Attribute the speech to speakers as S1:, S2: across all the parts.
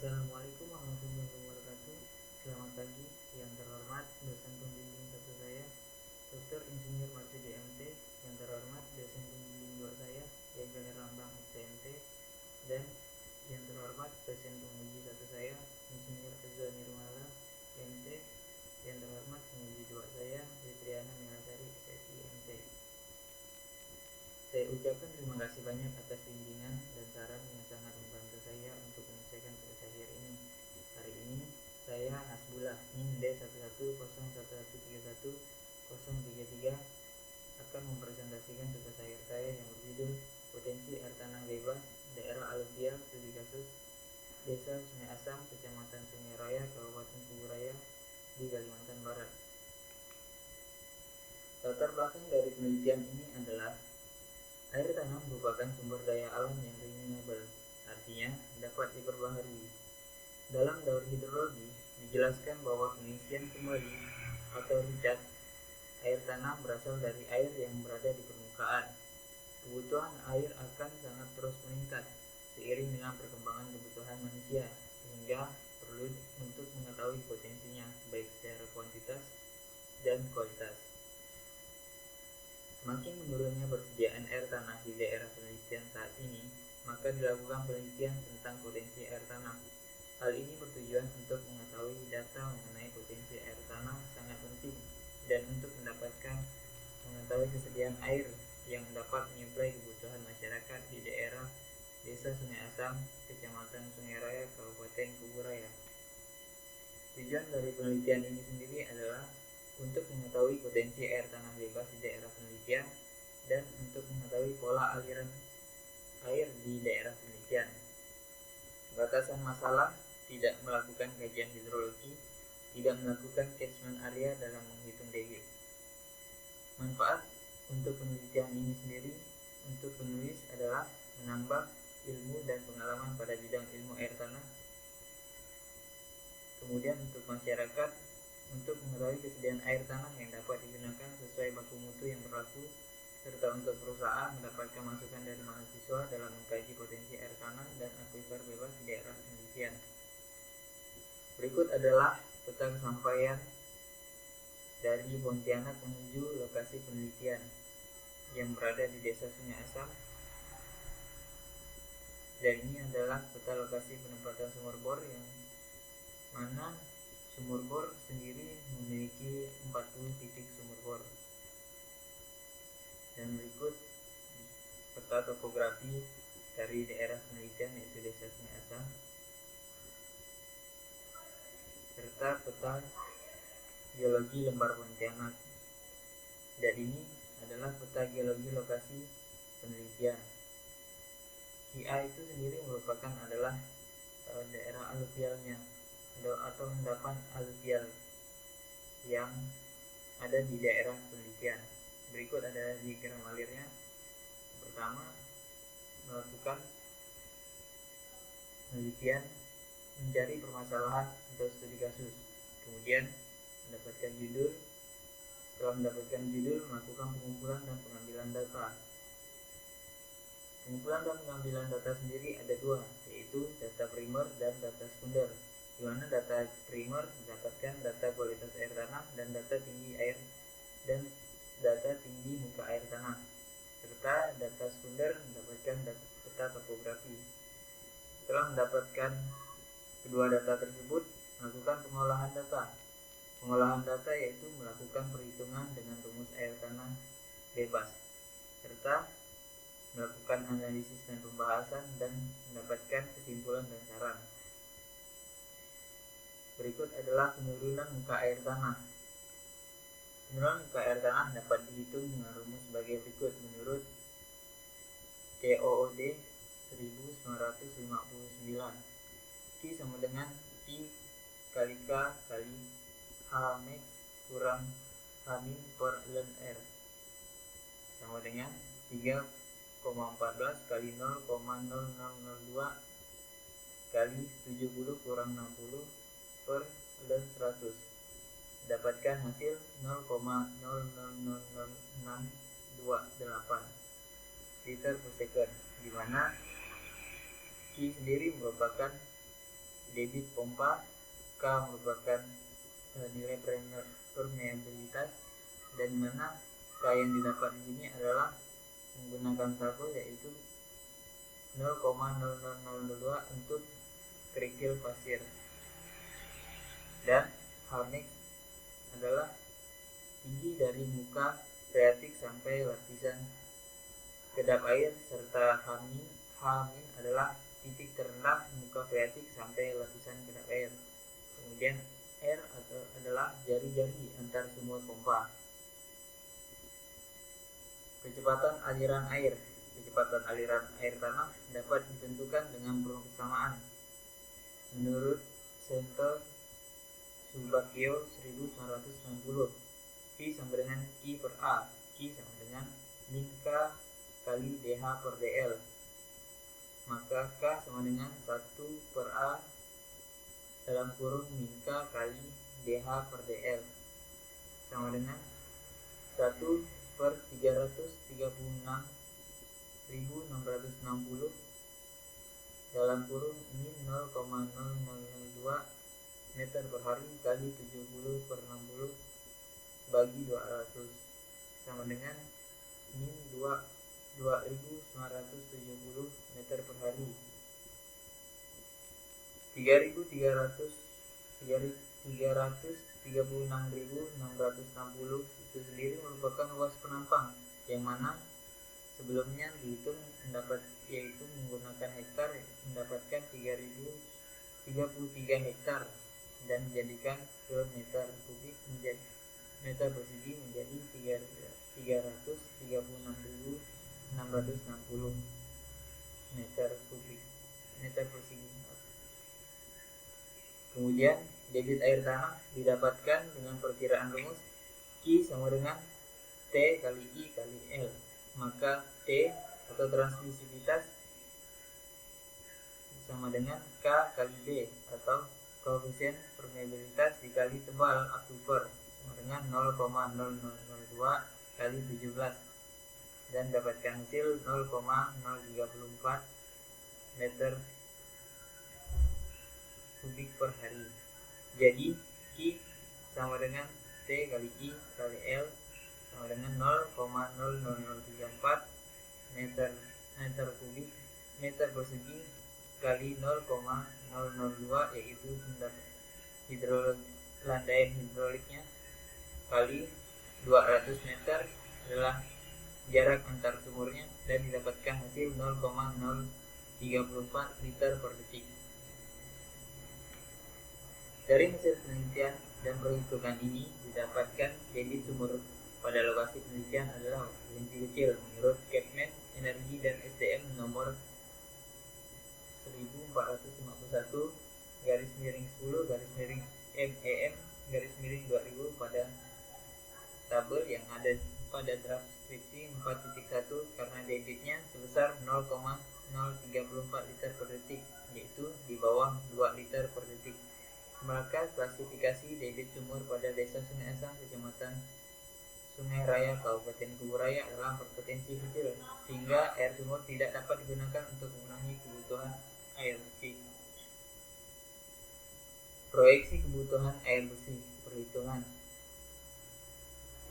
S1: Assalamualaikum warahmatullahi wabarakatuh. Selamat pagi yang terhormat dosen pembimbing satu saya, Dr. Insinyur Marsudi MT, yang terhormat dosen pembimbing dua saya, Yaitu Rambang STMT, dan yang terhormat dosen penguji satu saya, Insinyur Azza Nirmala MT, yang terhormat penguji dua saya, Fitriana Melasari SSI MT. Saya ucapkan terima kasih banyak atas bimbingan dan saran yang sangat membantu saya untuk menyelesaikan tugas akhir ini. Hari ini saya Hasbullah NIM D11011310033 akan mempresentasikan tugas akhir saya yang berjudul Potensi Air Tanah Bebas Daerah Aluvial Studi Kasus Desa Sungai Asam, Kecamatan Sungai Raya, Kabupaten Kuburaya di Kalimantan Barat. Latar belakang dari penelitian ini adalah air tanah merupakan sumber daya alam yang renewable, artinya dapat diperbaharui. Dalam daur hidrologi, dijelaskan bahwa pengisian kembali atau recharge air tanah berasal dari air yang berada di permukaan. Kebutuhan air akan sangat terus meningkat seiring dengan perkembangan kebutuhan manusia, sehingga perlu untuk mengetahui potensinya baik secara kuantitas dan kualitas. Semakin menurunnya persediaan air tanah di daerah penelitian saat ini, maka dilakukan penelitian tentang potensi air tanah. Hal ini bertujuan untuk mengetahui data mengenai potensi air tanah sangat penting dan untuk mengetahui kesediaan air yang dapat menyuplai kebutuhan masyarakat di daerah Desa Sungai Asam, Kecamatan Sungai Raya, Kabupaten Kuburaya. Tujuan dari penelitian ini sendiri adalah untuk mengetahui potensi air tanah bebas di daerah penelitian dan untuk mengetahui pola aliran air di daerah penelitian. Batasan masalah: tidak melakukan kajian hidrologi, tidak melakukan catchment area dalam menghitung debit. Manfaat untuk penelitian ini sendiri untuk penulis adalah menambah ilmu dan pengalaman pada bidang ilmu air tanah. Kemudian untuk masyarakat, untuk mengetahui kesediaan air tanah yang dapat digunakan sesuai baku mutu yang berlaku, serta untuk perusahaan mendapatkan masukan dari mahasiswa dalam mengkaji potensi air tanah dan akuifer bebas di daerah penelitian. Berikut adalah peta kesampaian dari Pontianak menuju lokasi penelitian yang berada di Desa Sungai Asam. Dan ini adalah peta lokasi penempatan sumur bor, yang mana sumur bor sendiri memiliki 40 titik sumur bor. Dan berikut peta topografi dari daerah penelitian yaitu Desa Sungai Asam, serta peta geologi lembar Pontianak. Dan ini adalah peta geologi lokasi penelitian. QA itu sendiri merupakan adalah daerah aluvialnya atau endapan aluvial yang ada di daerah penelitian. Berikut adalah diagram alirnya. Pertama, melakukan penelitian mencari permasalahan atau studi kasus. Kemudian mendapatkan judul. Setelah mendapatkan judul, melakukan pengumpulan dan pengambilan data. Pengumpulan dan pengambilan data sendiri ada dua, yaitu data primer dan data sekunder. Di mana data primer mendapatkan data kualitas air tanah dan data tinggi air dan data tinggi muka air tanah, serta data sekunder mendapatkan data peta topografi. Setelah mendapatkan kedua data tersebut, melakukan pengolahan data. Pengolahan data yaitu melakukan perhitungan dengan rumus air tanah bebas, serta melakukan analisis dan pembahasan dan mendapatkan kesimpulan dan saran. Berikut adalah penurunan muka air tanah. Penurunan muka air tanah dapat dihitung dengan rumus sebagai berikut menurut TOOD 1959. Q sama dengan P kali K kali H max kurang H min per ln R sama dengan 3,14 kali 0,0002 kali 70 kurang 60 per ln 100. Dapatkan hasil 0,000628 liter per second, di mana Q sendiri merupakan debit pompa, K merupakan nilai permeabilitas, dan mana K yang didapat di sini adalah menggunakan tabel yaitu 0,0002 untuk kerikil pasir. Dan Hmax adalah tinggi dari muka freatik sampai lapisan kedap air, serta Hmin adalah titik terendah muka freatik sampai lapisan kedap air. Kemudian R adalah jari-jari antar sumur pompa. Kecepatan aliran air. Kecepatan aliran air tanah dapat ditentukan dengan persamaan menurut Sento Subakyo 1990. V sama dengan I per A. Q sama dengan min K kali dH per dl. Maka K sama dengan 1 per A dalam kurung min K kali dH per dl sama dengan 1 per 336.660 dalam kurung min 0,0002 meter per hari kali 70 per 60 bagi 200 sama dengan min 2.970 meter per hari. 336.660 itu sendiri merupakan luas penampang yang mana sebelumnya dihitung yaitu menggunakan hektar mendapatkan 33 hektar dan dijadikan ke meter kubik menjadi meter persegi menjadi 336.660 meter persegi. Kemudian debit air tanah didapatkan dengan perkiraan rumus Q sama dengan T kali I kali L. Maka T atau transmisivitas sama dengan K kali B atau koefisien permeabilitas dikali tebal akuifer sama dengan 0,0002 kali 17 dan dapatkan hasil 0,034 meter kubik per hari. Jadi Q sama dengan T kali I kali L sama dengan 0,0034 meter persegi kali 0,002 yaitu landaian hidroliknya kali 200 meter adalah jarak antar sumurnya dan didapatkan hasil 0,034 liter per detik. Dari hasil penelitian dan perhitungan ini didapatkan debit sumur pada lokasi penelitian adalah potensi kecil menurut Kapman Energi dan SDM nomor 1451 /10 pada tabel yang ada pada draft skripsi 4.1 karena debitnya sebesar 0,034 liter per detik, yaitu di bawah 2 liter per detik. Maka klasifikasi debit sumur pada Desa Sungai Asam, Kecamatan Sungai Raya, Kabupaten Kuburaya adalah berpotensi kecil, sehingga air sumur tidak dapat digunakan untuk memenuhi kebutuhan air bersih. Proyeksi kebutuhan air bersih. Perhitungan.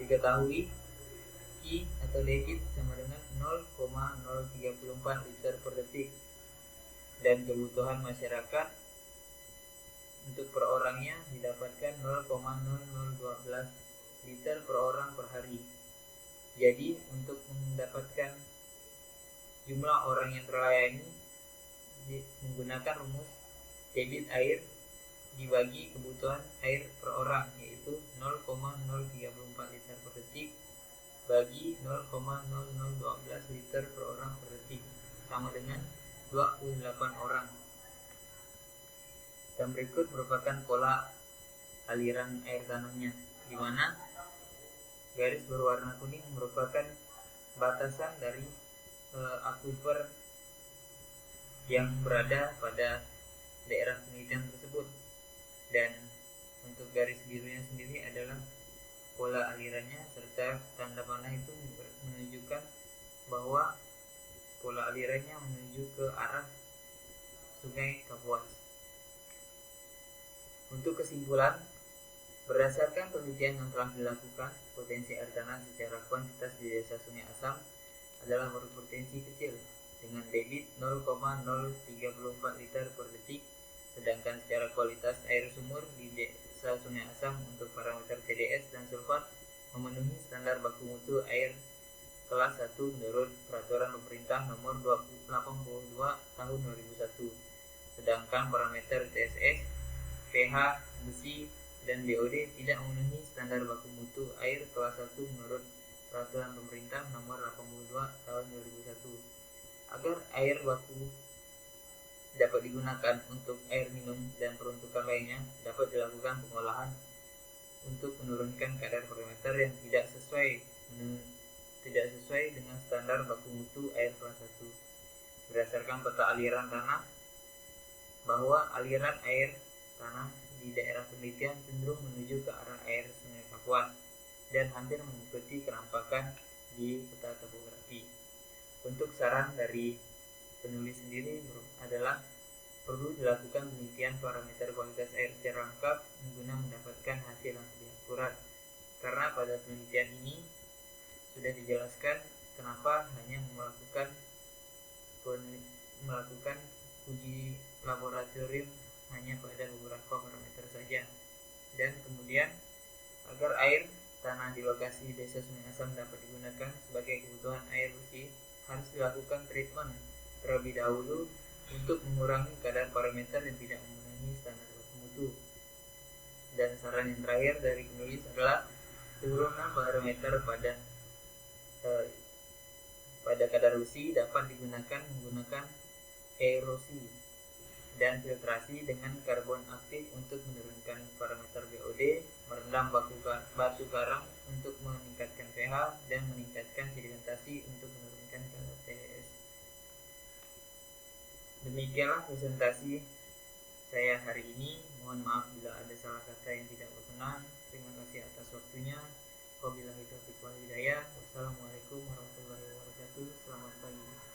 S1: Diketahui I atau debit sama dengan 0,034 liter per detik dan kebutuhan masyarakat untuk per orangnya didapatkan 0,0012 liter per orang per hari. Jadi untuk mendapatkan jumlah orang yang terlayani menggunakan rumus debit air dibagi kebutuhan air per orang, yaitu 0,034 liter per detik bagi 0,0012 liter per orang per detik sama dengan 28 orang. Dan berikut merupakan pola aliran air tanahnya, di mana garis berwarna kuning merupakan batasan dari akuifer yang berada pada daerah penelitian tersebut, dan untuk garis birunya sendiri adalah pola alirannya, serta tanda panah itu menunjukkan bahwa pola alirannya menuju ke arah Sungai Kapuas. Untuk kesimpulan, berdasarkan penelitian yang telah dilakukan, potensi air tanah secara kuantitas di desa Sungai Asam adalah berpotensi kecil dengan debit 0,034 liter per detik, sedangkan secara kualitas air sumur di desa Sungai Asam untuk parameter TDS dan sulfat memenuhi standar baku mutu air kelas 1 menurut Peraturan Pemerintah Nomor 82 Tahun 2001. Sedangkan parameter TSS, pH, besi, dan BOD tidak memenuhi standar baku mutu air kelas 1 menurut Peraturan Pemerintah Nomor 82 Tahun 2001. Agar air baku dapat digunakan untuk air minum dan peruntukan lainnya, dapat dilakukan pengolahan untuk menurunkan kadar parameter yang tidak sesuai dengan standar baku mutu air kelas 1. Berdasarkan peta aliran tanah, bahwa aliran air tanah di daerah penelitian cenderung menuju ke arah air Sungai Kapuas dan hampir mengikuti kenampakan di peta topografi. Untuk saran dari penulis sendiri adalah perlu dilakukan penelitian parameter kualitas air secara lengkap guna mendapatkan hasil yang lebih akurat. Karena pada penelitian ini sudah dijelaskan kenapa hanya melakukan uji laboratorium hanya pada beberapa parameter saja. Dan kemudian agar air tanah di lokasi desa Sungai Asam dapat digunakan sebagai kebutuhan air bersih, harus dilakukan treatment terlebih dahulu untuk mengurangi kadar parameter yang tidak memenuhi standar baku mutu. Dan saran yang terakhir dari penulis adalah turunan parameter pada kadar besi dapat digunakan menggunakan erosi dan filtrasi dengan karbon aktif untuk menurunkan parameter BOD, merendam batu karang untuk meningkatkan pH, dan meningkatkan sedimentasi untuk menurunkan kadar TDS. Demikianlah presentasi saya hari ini. Mohon maaf bila ada salah kata yang tidak berkenan. Terima kasih atas waktunya. Wabillahi taufiq wal hidayah. Wassalamualaikum warahmatullahi wabarakatuh. Selamat pagi.